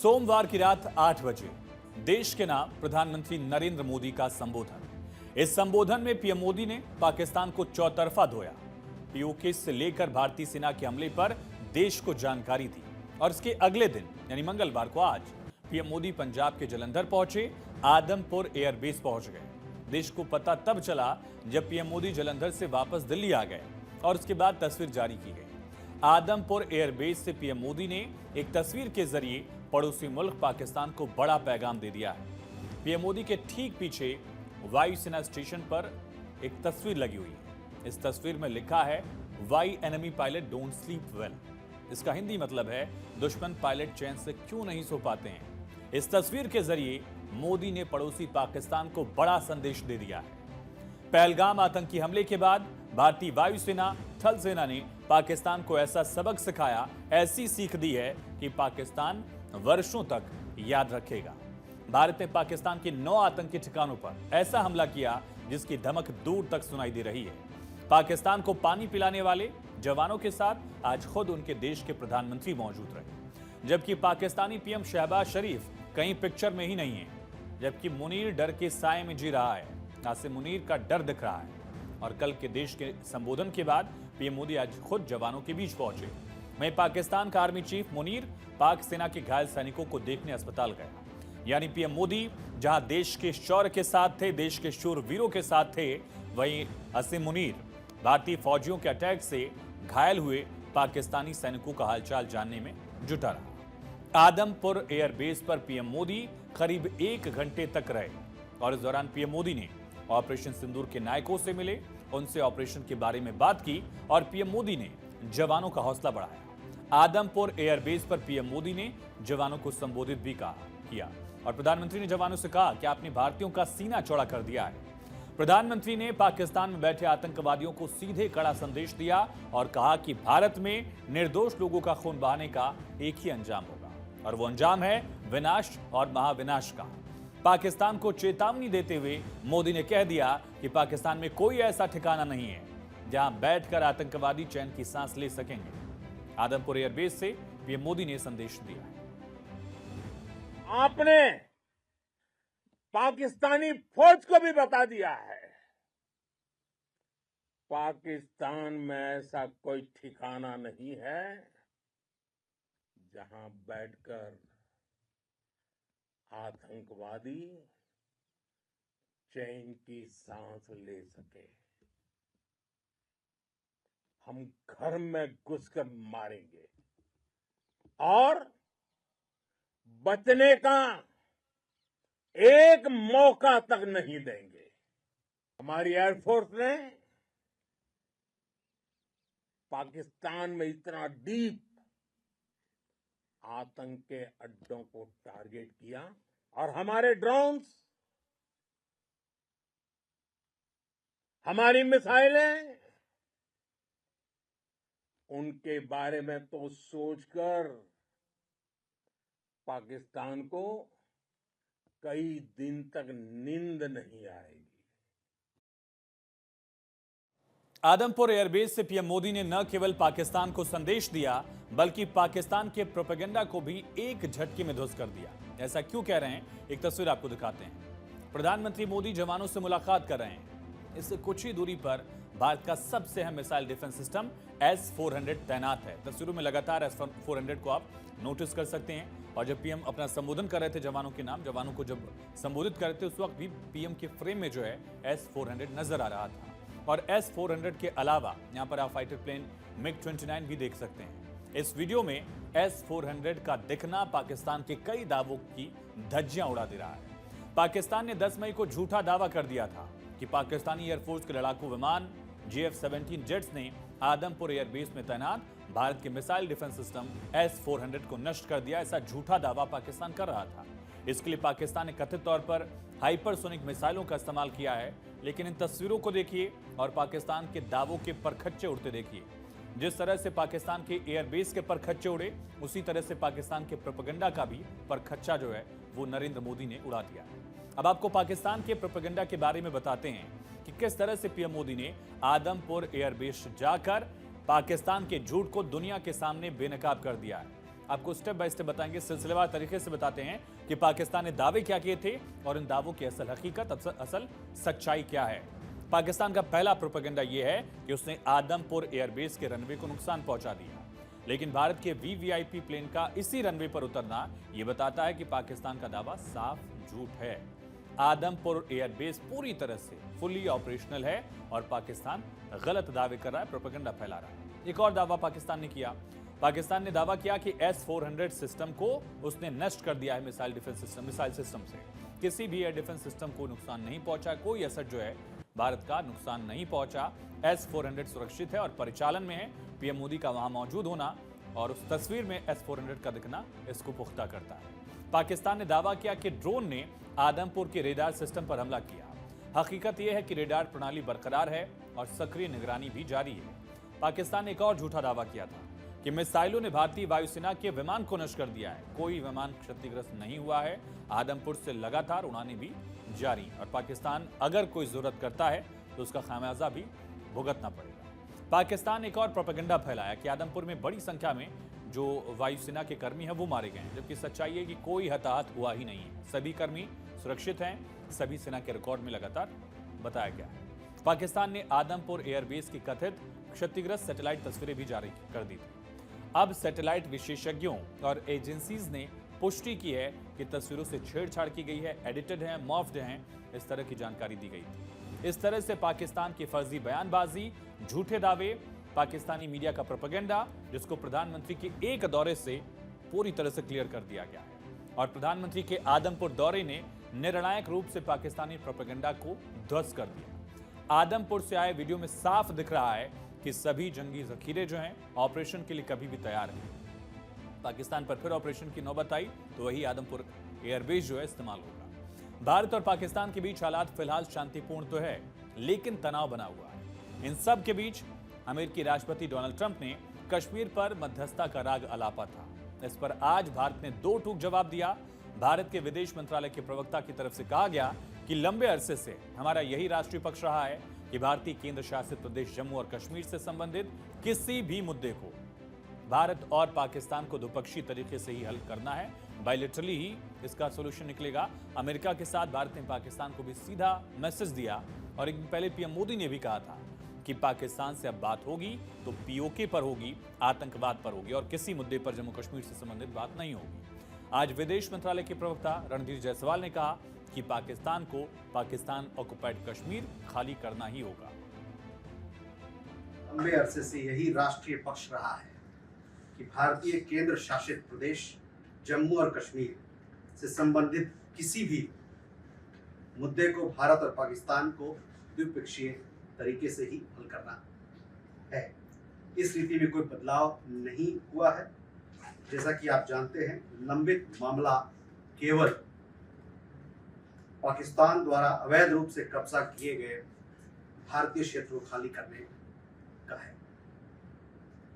सोमवार की रात 8 बजे देश के नाम प्रधानमंत्री नरेंद्र मोदी का संबोधन। इस संबोधन में पीएम मोदी ने पाकिस्तान को चौतरफा धोया, पीओके से लेकर भारतीय सेना के हमले पर देश को जानकारी दी। और इसके अगले दिन यानी मंगलवार को आज पीएम मोदी पंजाब के जलंधर पहुंचे, आदमपुर एयरबेस पहुंच गए। देश को पता तब चला जब पीएम मोदी जलंधर से वापस दिल्ली आ गए और उसके बाद तस्वीर जारी की गई। आदमपुर एयरबेस से पीएम मोदी ने एक तस्वीर के जरिए पड़ोसी मुल्क पाकिस्तान को बड़ा पैगाम दे दिया है। पीएम मोदी के ठीक पीछे वायुसेना स्टेशन पर एक तस्वीर लगी हुई है। इस तस्वीर में लिखा है, why enemy pilot don't sleep well. इसका हिंदी मतलब है, दुश्मन पायलट चैन से क्यों नहीं सो पाते हैं। इस तस्वीर के जरिए मोदी ने पड़ोसी पाकिस्तान को बड़ा संदेश दे दिया है। पहलगाम आतंकी हमले के बाद भारतीय वायुसेना, थल सेना ने पाकिस्तान को ऐसा सबक सिखाया, ऐसी सीख दी है कि पाकिस्तान वर्षों तक याद रखेगा। भारत ने पाकिस्तान के 9 आतंकी ठिकानों पर ऐसा हमला किया जिसकी धमक दूर तक सुनाई दे रही है। पाकिस्तान को पानी पिलाने वाले जवानों के साथ आज खुद उनके देश के प्रधानमंत्री मौजूद रहे, जबकि पाकिस्तानी पीएम शहबाज शरीफ कहीं पिक्चर में ही नहीं है। जबकि मुनीर डर के साए में जी रहा है, नासिर मुनीर का डर दिख रहा है। और कल के देश के संबोधन के बाद पीएम मोदी आज खुद जवानों के बीच पहुंचे। वहीं पाकिस्तान का आर्मी चीफ मुनीर पाक सेना के घायल सैनिकों को देखने अस्पताल गया। यानी पीएम मोदी जहां देश के शौर्य के साथ थे, देश के शूरवीरों के साथ थे, वहीं असीम मुनीर भारतीय फौजियों के अटैक से घायल हुए पाकिस्तानी सैनिकों का हालचाल जानने में जुटा रहा। आदमपुर एयरबेस पर पीएम मोदी करीब 1 घंटे तक रहे और इस दौरान पीएम मोदी ने ऑपरेशन सिंदूर के नायकों से मिले, उनसे ऑपरेशन के बारे में बात की और पीएम मोदी ने जवानों का हौसला बढ़ाया। आदमपुर एयरबेस पर पीएम मोदी ने जवानों को संबोधित भी किया और प्रधानमंत्री ने जवानों से कहा कि आपने भारतीयों का सीना चौड़ा कर दिया है। प्रधानमंत्री ने पाकिस्तान में बैठे आतंकवादियों को सीधे कड़ा संदेश दिया और कहा कि भारत में निर्दोष लोगों का खून बहाने का एक ही अंजाम होगा और वो अंजाम है विनाश और महाविनाश का। पाकिस्तान को चेतावनी देते हुए मोदी ने कह दिया कि पाकिस्तान में कोई ऐसा ठिकाना नहीं है जहां बैठकर आतंकवादी चैन की सांस ले सकेंगे। आदमपुर एयरबेस से पीएम मोदी ने संदेश दिया। आपने पाकिस्तानी फौज को भी बता दिया है, पाकिस्तान में ऐसा कोई ठिकाना नहीं है जहां बैठकर आतंकवादी चैन की सांस ले सके। हम घर में घुसकर मारेंगे और बचने का एक मौका तक नहीं देंगे। हमारी एयरफोर्स ने पाकिस्तान में इतना डीप आतंक के अड्डों को टारगेट किया और हमारे ड्रोन्स, हमारी मिसाइलें, उनके बारे में तो सोचकर पाकिस्तान को कई दिन तक नींद नहीं आएगी। आदमपुर एयरबेस से पीएम मोदी ने न केवल पाकिस्तान को संदेश दिया बल्कि पाकिस्तान के प्रोपेगेंडा को भी एक झटके में ध्वस्त कर दिया। ऐसा क्यों कह रहे हैं, एक तस्वीर आपको दिखाते हैं। प्रधानमंत्री मोदी जवानों से मुलाकात कर रहे हैं। इससे कुछ ही दूरी पर भारत का सबसे अहम मिसाइल डिफेंस सिस्टम S-400 तैनात है। तस्वीरों में लगातार S-400 को आप नोटिस कर सकते हैं। और जब पीएम अपना संबोधन कर रहे थे जवानों के नाम, जवानों को जब संबोधित कर रहे थे, उस वक्त भी पीएम के फ्रेम में जो है S-400 नजर आ रहा था। और S-400 के अलावा यहाँ पर आप फाइटर प्लेन MiG-29 भी देख सकते हैं। इस वीडियो में S-400 का दिखना पाकिस्तान के कई दावों की धज्जियां उड़ा दे रहा है। पाकिस्तान ने 10 मई को झूठा दावा कर दिया था कि पाकिस्तानी एयरफोर्स के लड़ाकू विमान JF-17 जेट्स ने आदमपुर एयरबेस में तैनात भारत के मिसाइल डिफेंस सिस्टम S-400 को नष्ट कर दिया। ऐसा झूठा दावा पाकिस्तान कर रहा था। इसके लिए पाकिस्तान ने कथित तौर पर हाइपरसोनिक मिसाइलों का इस्तेमाल किया है। लेकिन इन तस्वीरों को देखिए और पाकिस्तान के दावों के परखच्चे उड़ते देखिए। जिस तरह से पाकिस्तान के एयरबेस के परखच्चे उड़े, उसी तरह से पाकिस्तान के प्रोपेगेंडा का भी परखच्चा जो है वो नरेंद्र मोदी ने उड़ा दिया है। अब आपको पाकिस्तान के प्रोपेगेंडा के बारे में बताते हैं कि किस तरह से पीएम मोदी ने आदमपुर एयरबेस जाकर पाकिस्तान के झूठ को दुनिया के सामने बेनकाब कर दिया है। आपको स्टेप बाय स्टेप बताएंगे, सिलसिलेवार तरीके से बताते हैं कि पाकिस्तान ने दावे क्या किए थे और इन दावों की असल हकीकत, असल सच्चाई क्या है। पाकिस्तान का पहला प्रोपेगेंडा यह है कि उसने आदमपुर एयरबेस के रनवे को नुकसान पहुंचा दिया, लेकिन भारत के वीवीआईपी प्लेन का इसी रनवे पर उतरना यह बताता है कि पाकिस्तान का दावा साफ झूठ है। आदमपुर एयरबेस पूरी तरह से फुली ऑपरेशनल है और पाकिस्तान गलत दावे कर रहा है, प्रोपेगेंडा फैला रहा है। एक और दावा पाकिस्तान ने किया। पाकिस्तान ने दावा किया कि S-400 सिस्टम को उसने नष्ट कर दिया है मिसाइल सिस्टम से। किसी भी एयर डिफेंस सिस्टम को नुकसान नहीं पहुंचा, कोई असर जो है भारत का नुकसान नहीं पहुंचा। S-400 सुरक्षित है और परिचालन में है। पीएम मोदी का वहां मौजूद होना और उस तस्वीर में S-400 का दिखना इसको पुख्ता करता है। पाकिस्तान ने दावा किया कि ड्रोन ने आदमपुर के रेडार सिस्टम पर हमला किया। हकीकत यह है कि रेडार प्रणाली बरकरार है और सक्रिय निगरानी भी जारी है। पाकिस्तान ने एक और झूठा दावा किया था कि मिसाइलों ने भारतीय वायुसेना के विमान को नष्ट कर दिया है। कोई विमान क्षतिग्रस्त नहीं हुआ है। आदमपुर से लगातार उड़ानें भी जारी, और पाकिस्तान अगर कोई जरूरत करता है तो उसका खामियाजा भी भुगतना पड़ेगा। पाकिस्तान ने एक और प्रोपेगेंडा फैलाया कि आदमपुर में बड़ी संख्या में जो वायुसेना के कर्मी हैं वो मारे गए हैं, जबकि सच्चाई है कि कोई हताहत हुआ ही नहीं है। सभी कर्मी सुरक्षित हैं, सभी सेना के रिकॉर्ड में लगातार बताया गया है। पाकिस्तान ने आदमपुर एयरबेस की कथित क्षतिग्रस्त सैटेलाइट तस्वीरें भी जारी कर दी थी। अब सैटेलाइट विशेषज्ञों और एजेंसीज ने पुष्टि की है कि तस्वीरों से छेड़छाड़ की गई है, एडिटेड हैं, मॉर्फ्ड हैं, इस तरह की जानकारी दी गई थी। इस तरह से पाकिस्तान की फर्जी बयानबाजी, झूठे दावे, पाकिस्तानी मीडिया का प्रोपेगेंडा, जिसको प्रधानमंत्री के एक दौरे से पूरी तरह से क्लियर कर दिया गया है। और प्रधानमंत्री के आदमपुर दौरे ने निर्णायक रूप से पाकिस्तानी प्रोपेगेंडा को ध्वस्त कर दिया। आदमपुर से आए वीडियो में साफ दिख रहा है कि सभी जंगी जखीरे जो हैं ऑपरेशन के लिए कभी भी तैयार हैं। पाकिस्तान पर फिर ऑपरेशन की नौबत आई तो वही आदमपुर एयरबेस जो है इस्तेमाल होगा। भारत और पाकिस्तान के बीच हालात फिलहाल शांतिपूर्ण तो है, लेकिन तनाव बना हुआ है। इन सब के बीच अमेरिकी राष्ट्रपति डोनाल्ड ट्रंप ने कश्मीर पर मध्यस्थता का राग अलापा था। इस पर आज भारत ने दो टूक जवाब दिया। भारत के विदेश मंत्रालय के प्रवक्ता की तरफ से कहा गया कि लंबे अरसे से हमारा यही राष्ट्रीय पक्ष रहा है कि भारतीय केंद्र शासित प्रदेश जम्मू और कश्मीर से संबंधित किसी भी मुद्दे को भारत और पाकिस्तान को द्विपक्षीय तरीके से ही हल करना है। बायलैटरली ही इसका सॉल्यूशन निकलेगा। अमेरिका के साथ भारत ने पाकिस्तान को भी सीधा मैसेज दिया और एक दिन पहले पीएम मोदी ने भी कहा था कि पाकिस्तान से अब बात होगी तो पीओके पर होगी, आतंकवाद पर होगी और किसी मुद्दे पर जम्मू कश्मीर से संबंधित बात नहीं होगी। आज विदेश मंत्रालय के प्रवक्ता रणधीर जायसवाल ने कहा कि पाकिस्तान को पाकिस्तान ऑक्युपाइड कश्मीर खाली करना ही होगा। लंबे अरसे से यही राष्ट्रीय पक्ष रहा है कि भारतीय केंद्र शासित प्रदेश जम्मू और कश्मीर से संबंधित किसी भी मुद्दे को भारत और पाकिस्तान को द्विपक्षीय तरीके से ही हल करना है। इस रीति में कोई बदलाव नहीं हुआ है। जैसा कि आप जानते हैं, लंबित मामला केवल पाकिस्तान द्वारा अवैध रूप से कब्जा किए गए भारतीय क्षेत्र को खाली करने का है।